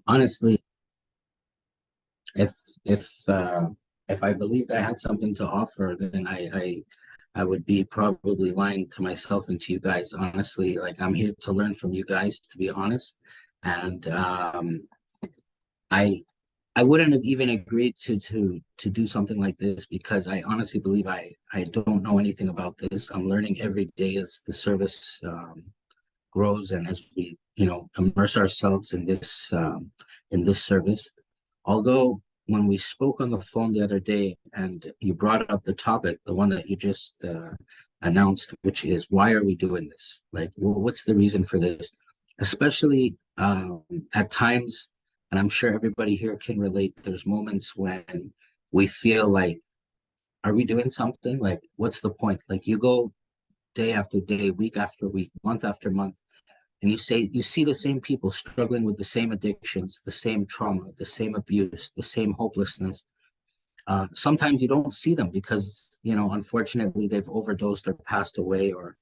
Honestly, if if uh, if I believed I had something to offer, then I would be probably lying to myself and to you guys. Honestly, like I'm here to learn from you guys, to be honest. And I I wouldn't have even agreed to do something like this because I honestly believe I don't know anything about this. I'm learning every day as the service grows and as we immerse ourselves in this service. Although when we spoke on the phone the other day and you brought up the topic, the one that you just announced, which is why are we doing this? Like, what's the reason for this? Especially at times, and I'm sure everybody here can relate, there's moments when we feel like, are we doing something? Like, what's the point? Like, you go day after day, week after week, month after month, and you see the same people struggling with the same addictions, the same trauma, the same abuse, the same hopelessness. Sometimes you don't see them because unfortunately they've overdosed or passed away or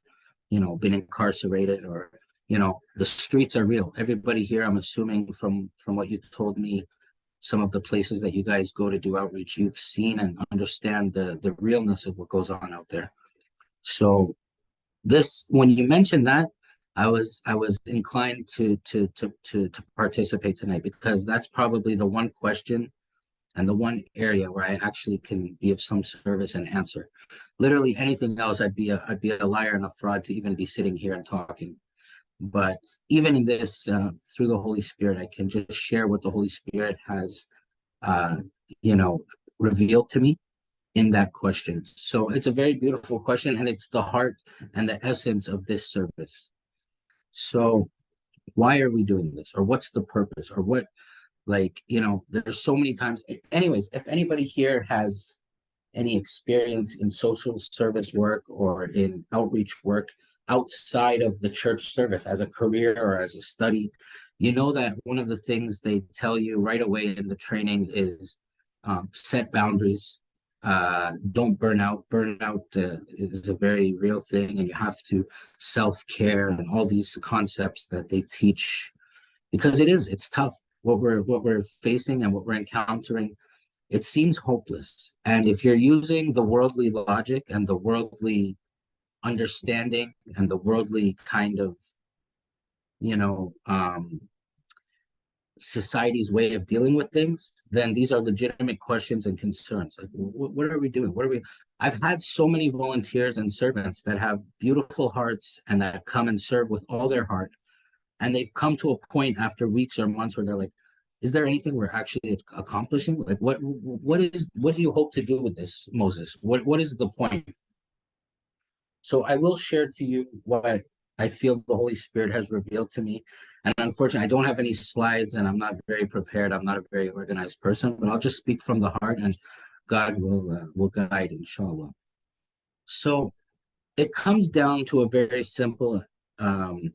been incarcerated or the streets are real. Everybody here, I'm assuming from what you told me, some of the places that you guys go to do outreach, you've seen and understand the realness of what goes on out there. So this when you mentioned that, I was inclined to participate tonight because that's probably the one question and the one area where I actually can be of some service and answer. Literally anything else, I'd be a liar and a fraud to even be sitting here and talking. But even in this, through the Holy Spirit, I can just share what the Holy Spirit has, uh, you know, revealed to me in that question. So it's a very beautiful question, and it's the heart and the essence of this service. So why are we doing this, or what's the purpose, or what? Like, there's so many times. Anyways, if anybody here has any experience in social service work or in outreach work outside of the church service as a career or as a study, you know that one of the things they tell you right away in the training is set boundaries. Don't burn out. Burnout is a very real thing, and you have to self-care and all these concepts that they teach because it's tough what we're facing and what we're encountering. It seems hopeless. And if you're using the worldly logic and the worldly understanding and the worldly kind of, you know, um, society's way of dealing with things, then these are legitimate questions and concerns. Like, what are we doing? What are we? I've had so many volunteers and servants that have beautiful hearts and that come and serve with all their heart. And they've come to a point after weeks or months where they're like, is there anything we're actually accomplishing? Like, what do you hope to do with this, Moses? What is the point? So I will share to you what I feel the Holy Spirit has revealed to me. And unfortunately, I don't have any slides and I'm not very prepared. I'm not a very organized person, but I'll just speak from the heart and God will guide, inshallah. So it comes down to a very simple um,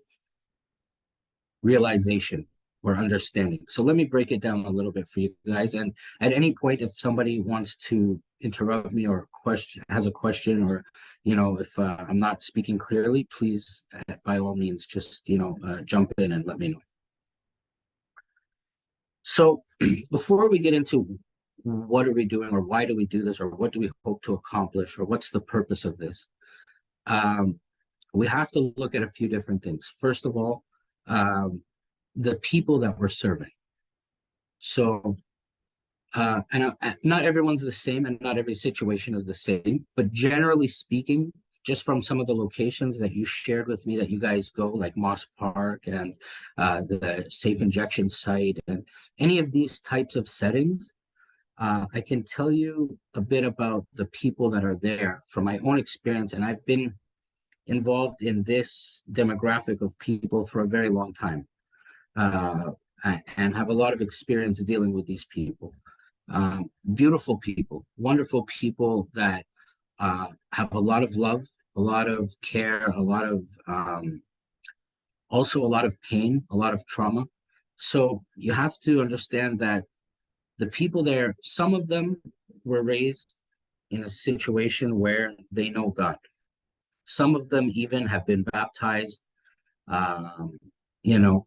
realization or understanding. So let me break it down a little bit for you guys. And at any point, if somebody wants to interrupt me or has a question, or if I'm not speaking clearly, please, by all means, just jump in and let me know. So before we get into what are we doing, or why do we do this, or what do we hope to accomplish, or what's the purpose of this, we have to look at a few different things. First of all, the people that we're serving. So, and not everyone's the same, and not every situation is the same. But generally speaking, just from some of the locations that you shared with me that you guys go, like Moss Park and the safe injection site, and any of these types of settings, I can tell you a bit about the people that are there from my own experience, and I've been involved in this demographic of people for a very long time. Uh, and have a lot of experience dealing with these people. Beautiful people, wonderful people that have a lot of love, a lot of care, also a lot of pain, a lot of trauma. So you have to understand that the people there, some of them were raised in a situation where they know God. Some of them even have been baptized, um, you know,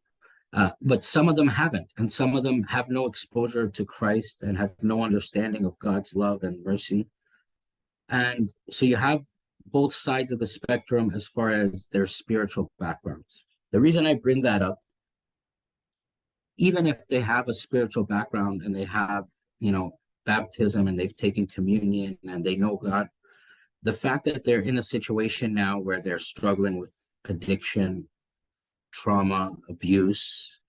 But some of them haven't, and some of them have no exposure to Christ and have no understanding of God's love and mercy. And so you have both sides of the spectrum as far as their spiritual backgrounds. The reason I bring that up, even if they have a spiritual background and they have, baptism and they've taken communion and they know God, the fact that they're in a situation now where they're struggling with addiction, trauma, abuse,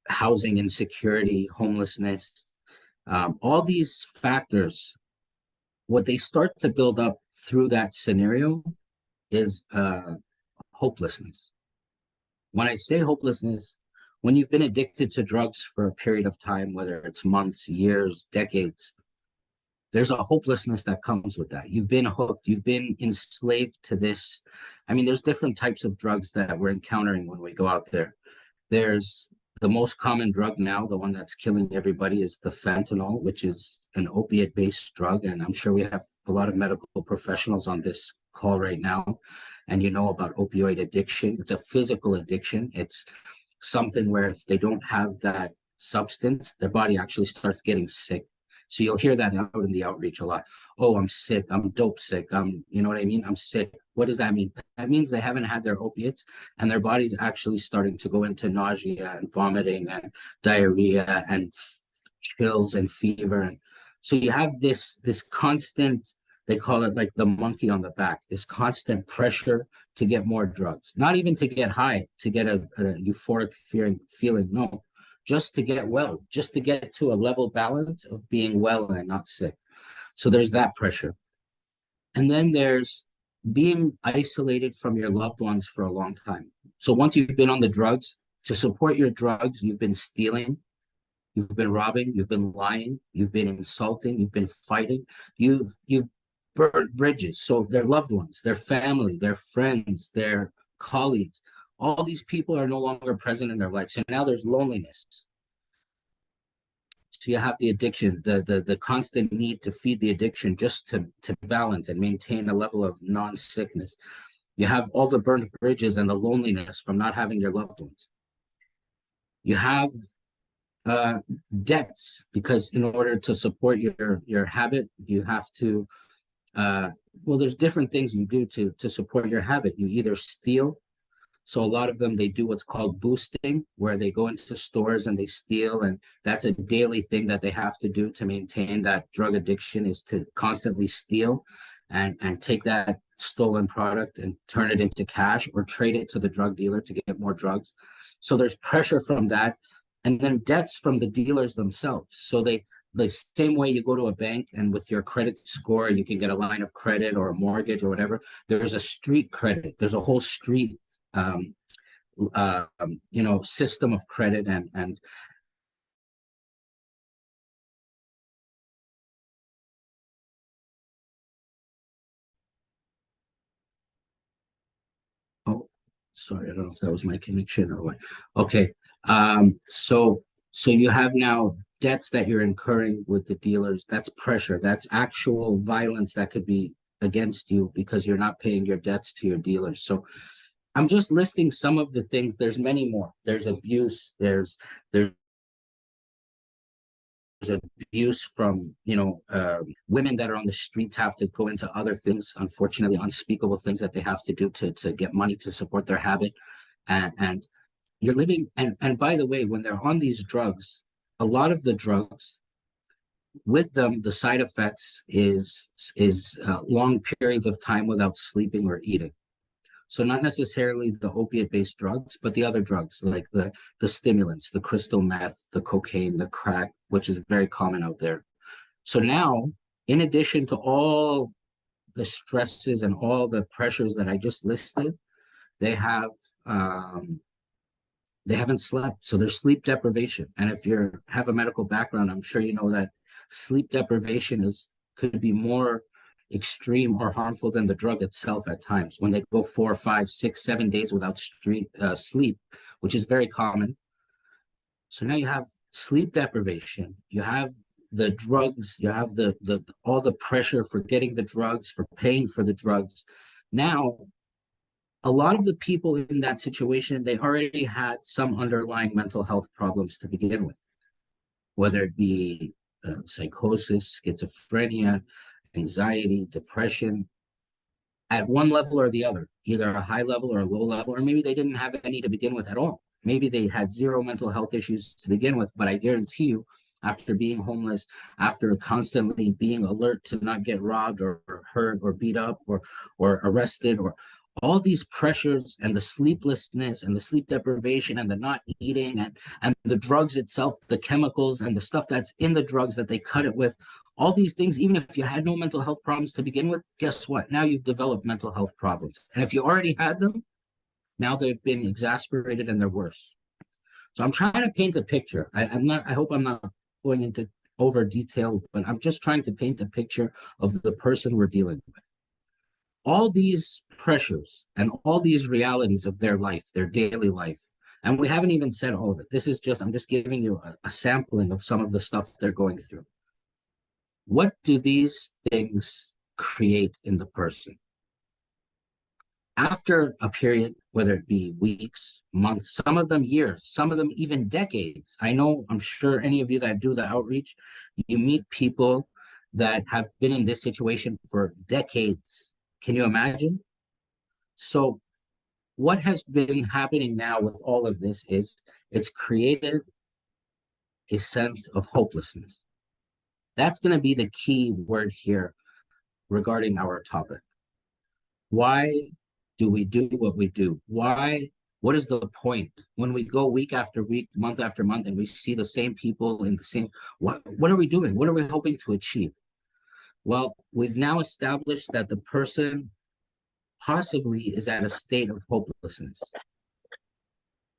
housing insecurity, homelessness, all these factors, what they start to build up through that scenario is hopelessness. When I say hopelessness, when you've been addicted to drugs for a period of time, whether it's months, years, decades, there's a hopelessness that comes with that. You've been hooked, you've been enslaved to this. I mean, there's different types of drugs that we're encountering when we go out there. There's the most common drug now, the one that's killing everybody, is the fentanyl, which is an opiate-based drug. And I'm sure we have a lot of medical professionals on this call right now, and you know about opioid addiction. It's a physical addiction. It's something where if they don't have that substance, their body actually starts getting sick. So you'll hear that out in the outreach a lot. Oh, I'm sick. I'm dope sick. You know what I mean? I'm sick. What does that mean? That means they haven't had their opiates and their body's actually starting to go into nausea and vomiting and diarrhea and chills and fever. And so you have this constant, they call it like the monkey on the back, this constant pressure to get more drugs, not even to get high, to get a euphoric feeling. No, just to get well, just to get to a level balance of being well and not sick. So there's that pressure. And then there's being isolated from your loved ones for a long time. So once you've been on the drugs, to support your drugs, you've been stealing, you've been robbing, you've been lying, you've been insulting, you've been fighting, you've burnt bridges. So their loved ones, their family, their friends, their colleagues, all these people are no longer present in their life. So now there's loneliness. So you have the addiction, the constant need to feed the addiction just to balance and maintain a level of non-sickness. You have all the burnt bridges and the loneliness from not having your loved ones. You have debts, because in order to support your habit, you have to, there's different things you do to support your habit. You either steal. So a lot of them, they do what's called boosting, where they go into stores and they steal. And that's a daily thing that they have to do to maintain that drug addiction, is to constantly steal and take that stolen product and turn it into cash or trade it to the drug dealer to get more drugs. So there's pressure from that. And then debts from the dealers themselves. So the same way you go to a bank and with your credit score, you can get a line of credit or a mortgage or whatever. There's a street credit. There's a whole street system of credit and oh, sorry, I don't know if that was my connection or what. Okay, so you have now debts that you're incurring with the dealers. That's pressure. That's actual violence that could be against you because you're not paying your debts to your dealers. So I'm just listing some of the things. There's many more. There's abuse. There's abuse from women that are on the streets have to go into other things, unfortunately unspeakable things that they have to do to get money to support their habit. And you're living, and by the way, when they're on these drugs, a lot of the drugs with them, the side effects is long periods of time without sleeping or eating. So not necessarily the opiate-based drugs, but the other drugs like the stimulants, the crystal meth, the cocaine, the crack, which is very common out there. So now, in addition to all the stresses and all the pressures that I just listed, they haven't slept. So there's sleep deprivation. And if you have a medical background, I'm sure you know that sleep deprivation could be more extreme or harmful than the drug itself at times, when they go 4, 5, 6, 7 days without sleep, which is very common. So now you have sleep deprivation, you have the drugs, you have the all the pressure for getting the drugs, for paying for the drugs. Now A lot of the people in that situation, they already had some underlying mental health problems to begin with, whether it be psychosis, schizophrenia, anxiety, depression, at one level or the other, either a high level or a low level, or maybe they didn't have any to begin with at all. Maybe they had zero mental health issues to begin with, but I guarantee you, after being homeless, after constantly being alert to not get robbed or hurt or beat up or arrested, or all these pressures and the sleeplessness and the sleep deprivation and the not eating and the drugs itself, the chemicals and the stuff that's in the drugs that they cut it with, all these things, even if you had no mental health problems to begin with, guess what? Now you've developed mental health problems. And if you already had them, now they've been exacerbated and they're worse. So I'm trying to paint a picture. I hope I'm not going into over detail, but I'm just trying to paint a picture of the person we're dealing with. All these pressures and all these realities of their life, their daily life, and we haven't even said all of it. I'm just giving you a sampling of some of the stuff they're going through. What do these things create in the person? After a period, whether it be weeks, months, some of them years, some of them even decades. I'm sure any of you that do the outreach, you meet people that have been in this situation for decades. Can you imagine? So what has been happening now with all of this is it's created a sense of hopelessness. That's going to be the key word here regarding our topic. Why do we do what we do? Why? What is the point when we go week after week, month after month, and we see the same people in the same, what are we doing? What are we hoping to achieve? Well, we've now established that the person possibly is at a state of hopelessness.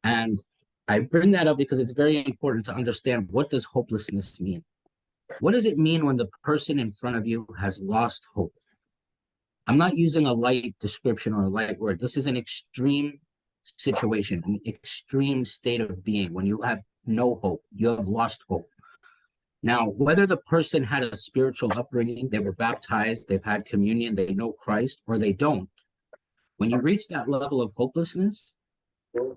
And I bring that up because it's very important to understand, what does hopelessness mean? What does it mean when the person in front of you has lost hope? I'm not using a light description or a light word. This is an extreme situation, an extreme state of being when you have no hope, you have lost hope. Now, whether the person had a spiritual upbringing, they were baptized, they've had communion, they know Christ, or they don't, when you reach that level of hopelessness, when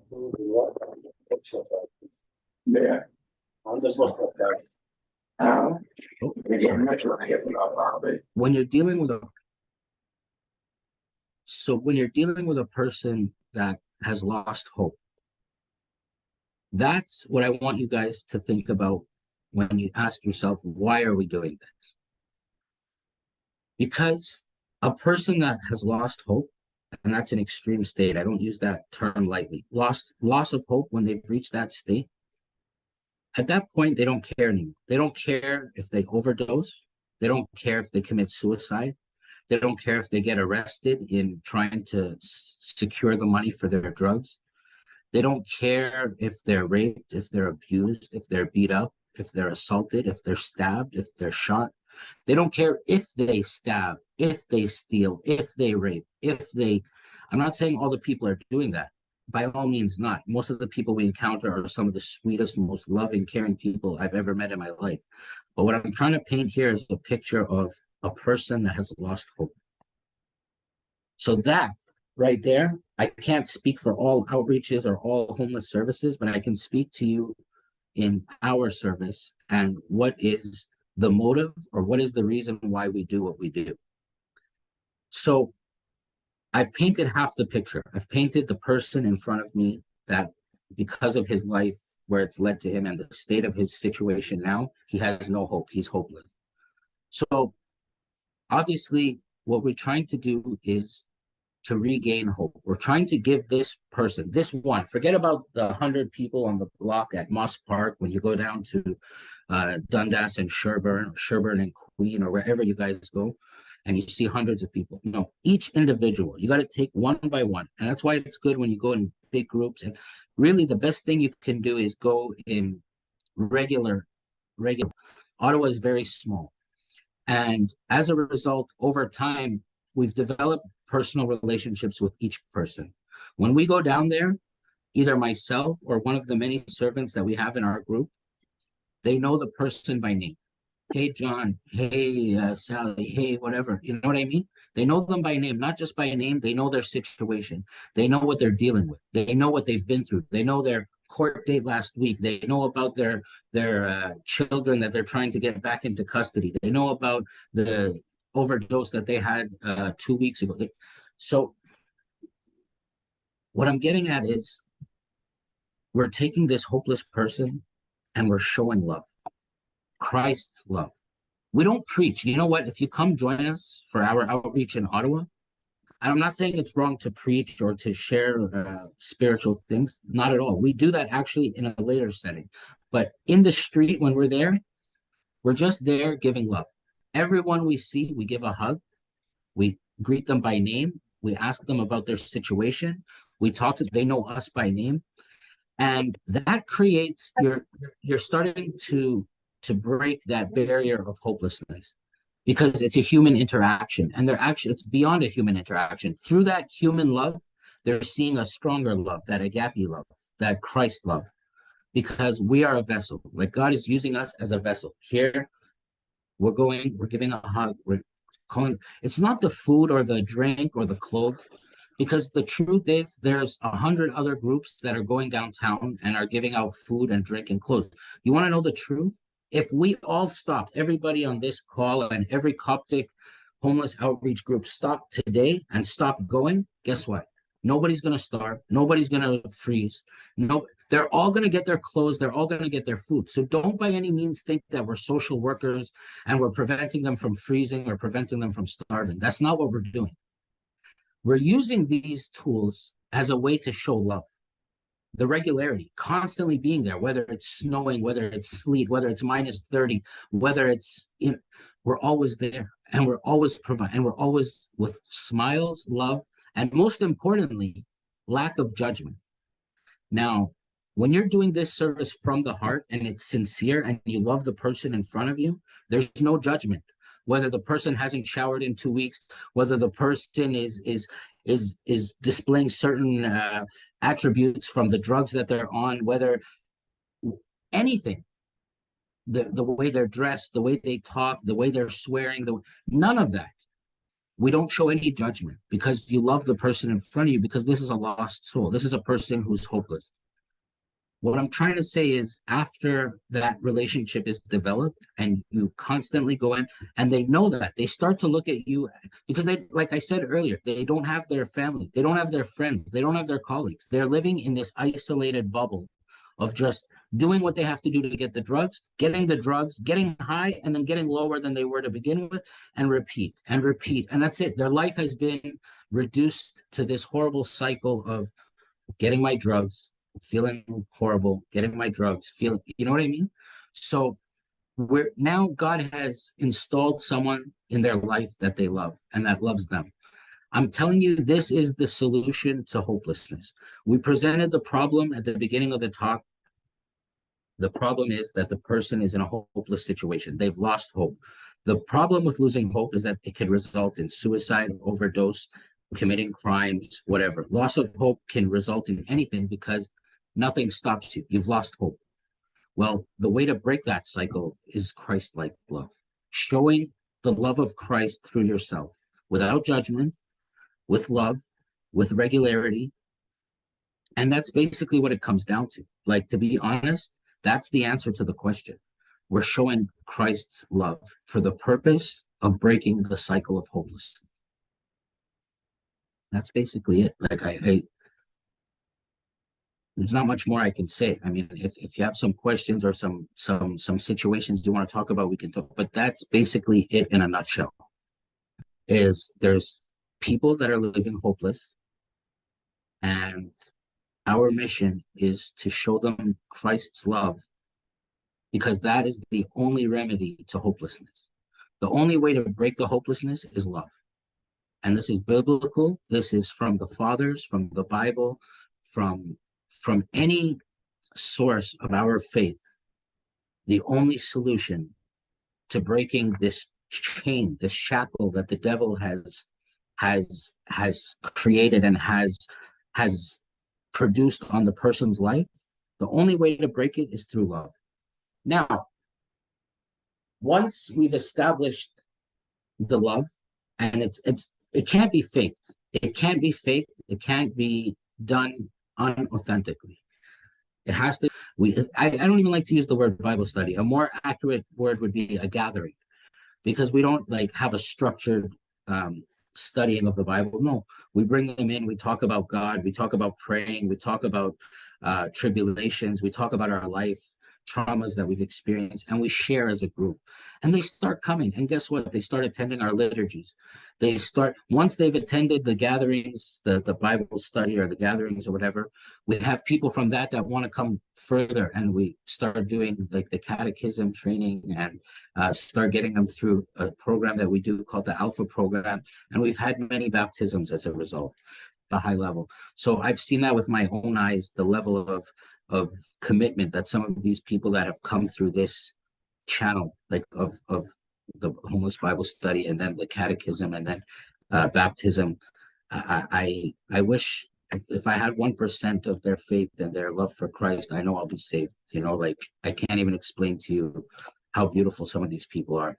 you're dealing with a person that has lost hope, that's what I want you guys to think about when you ask yourself, why are we doing this? Because a person that has lost hope, and that's an extreme state, I don't use that term lightly, loss of hope, when they've reached that state, at that point, they don't care anymore. They don't care if they overdose. They don't care if they commit suicide. They don't care if they get arrested in trying to secure the money for their drugs. They don't care if they're raped, if they're abused, if they're beat up, if they're assaulted, if they're stabbed, if they're shot. They don't care if they stab, if they steal, if they rape, I'm not saying all the people are doing that. By all means not. Most of the people we encounter are some of the sweetest, most loving, caring people I've ever met in my life. But what I'm trying to paint here is a picture of a person that has lost hope. So that right there, I can't speak for all outreaches or all homeless services, but I can speak to you in our service and what is the motive or what is the reason why we do what we do. So I've painted half the picture. I've painted the person in front of me that because of his life, where it's led to him and the state of his situation now, he has no hope. He's hopeless. So obviously what we're trying to do is to regain hope. We're trying to give this person, this one, forget about the 100 people on the block at Moss Park when you go down to Dundas and Sherburne and Queen, or wherever you guys go, and you see hundreds of people. No, each individual, you got to take one by one. And that's why it's good when you go in big groups. And really the best thing you can do is go in regular. Ottawa is very small. And as a result, over time, we've developed personal relationships with each person. When we go down there, either myself or one of the many servants that we have in our group, they know the person by name. Hey, John. Hey, Sally. Hey, whatever. You know what I mean? They know them by name, not just by name. They know their situation. They know what they're dealing with. They know what they've been through. They know their court date last week. They know about their children that they're trying to get back into custody. They know about the overdose that they had 2 weeks ago. So what I'm getting at is we're taking this hopeless person and we're showing love, Christ's love. We don't preach. You know what? If you come join us for our outreach in Ottawa, and I'm not saying it's wrong to preach or to share spiritual things, not at all. We do that actually in a later setting. But in the street, when we're there, we're just there giving love. Everyone we see, we give a hug. We greet them by name. We ask them about their situation. We talk to, they know us by name. And that creates, you're starting to break that barrier of hopelessness because it's a human interaction, and they're actually, it's beyond a human interaction. Through that human love, they're seeing a stronger love, that agape love, that Christ love, because we are a vessel. Like God is using us as a vessel. Here, we're giving a hug, we're calling. It's not the food or the drink or the clothes, because the truth is there's 100 other groups that are going downtown and are giving out food and drink and clothes. You want to know the truth? If we all stopped, everybody on this call and every Coptic homeless outreach group stopped today and stopped going, guess what? Nobody's going to starve. Nobody's going to freeze. No, they're all going to get their clothes. They're all going to get their food. So don't by any means think that we're social workers and we're preventing them from freezing or preventing them from starving. That's not what we're doing. We're using these tools as a way to show love. The regularity, constantly being there, whether it's snowing, whether it's sleet, whether it's minus 30, whether it's, we're always there, and we're always providing, and we're always with smiles, love, and most importantly, lack of judgment. Now, when you're doing this service from the heart and it's sincere and you love the person in front of you, there's no judgment. Whether the person hasn't showered in 2 weeks, whether the person is displaying certain attributes from the drugs that they're on, whether anything, the way they're dressed, the way they talk, the way they're swearing, none of that. We don't show any judgment because you love the person in front of you, because this is a lost soul. This is a person who's hopeless. What I'm trying to say is after that relationship is developed and you constantly go in and they know that, they start to look at you because they, like I said earlier, they don't have their family, they don't have their friends, they don't have their colleagues. They're living in this isolated bubble of just doing what they have to do to get the drugs, getting high, and then getting lower than they were to begin with, and repeat and repeat. And that's it. Their life has been reduced to this horrible cycle of getting my drugs, feeling horrible, getting my drugs, feeling, you know what I mean? So we're now, God has installed someone in their life that they love and that loves them. I'm telling you, this is the solution to hopelessness. We presented the problem at the beginning of the talk. The problem is that the person is in a hopeless situation. They've lost hope. The problem with losing hope is that it can result in suicide, overdose, committing crimes, whatever. Loss of hope can result in anything because nothing stops you. You've lost hope. Well, the way to break that cycle is Christ-like love, showing the love of Christ through yourself without judgment, with love, with regularity. And that's basically what it comes down to. Like, to be honest, that's the answer to the question. We're showing Christ's love for the purpose of breaking the cycle of hopelessness. That's basically it. Like, there's not much more I can say. I mean, if you have some questions or some situations you want to talk about, we can talk. But that's basically it in a nutshell. Is there's people that are living hopeless, and our mission is to show them Christ's love, because that is the only remedy to hopelessness. The only way to break the hopelessness is love. And this is biblical. This is from the fathers, from the Bible, from any source of our faith. The only solution to breaking this chain, this shackle that the devil has created and has produced on the person's life, the only way to break it is through love. Now, once we've established the love, and it can't be faked. It can't be faked. It can't be done unauthentically. It has to. I don't even like to use the word Bible study. A more accurate word would be a gathering, because we don't like have a structured um, studying of the Bible. No, we bring them in. We talk about God. We talk about praying. We talk about tribulations. We talk about our life traumas that we've experienced, and we share as a group. And they start coming. And guess what? They start attending our liturgies. They start, once they've attended the gatherings, the Bible study or the gatherings or whatever, we have people from that want to come further, and we start doing like the catechism training, and start getting them through a program that we do called the Alpha program. And we've had many baptisms as a result, a high level. So I've seen that with my own eyes, the level of commitment that some of these people that have come through this channel, like of the homeless Bible study, and then the catechism, and then baptism. I wish if I had 1% of their faith and their love for Christ, I know I'll be saved. You know, like I can't even explain to you how beautiful some of these people are.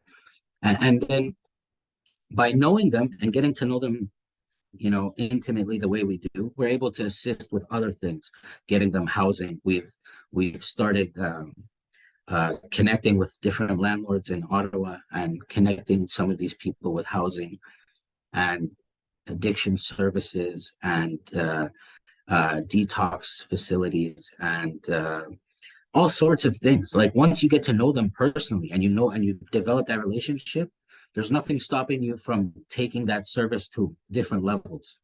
And then by knowing them and getting to know them, you know, intimately the way we do, we're able to assist with other things, getting them housing. We've started connecting with different landlords in Ottawa and connecting some of these people with housing and addiction services and detox facilities and all sorts of things. Like once you get to know them personally and you know, and you've developed that relationship, there's nothing stopping you from taking that service to different levels,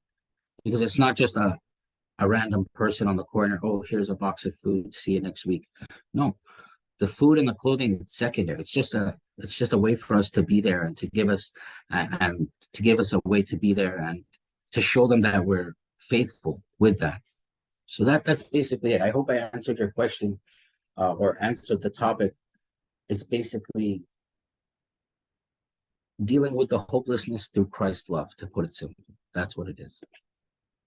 because it's not just a random person on the corner. Oh, here's a box of food. See you next week. No, the food and the clothing is secondary. It's just a way for us to be there and to give us and to give us a way to be there and to show them that we're faithful with that. So that's basically it. I hope I answered your question or answered the topic. It's basically dealing with the hopelessness through Christ's love, to put it simply. That's what it is.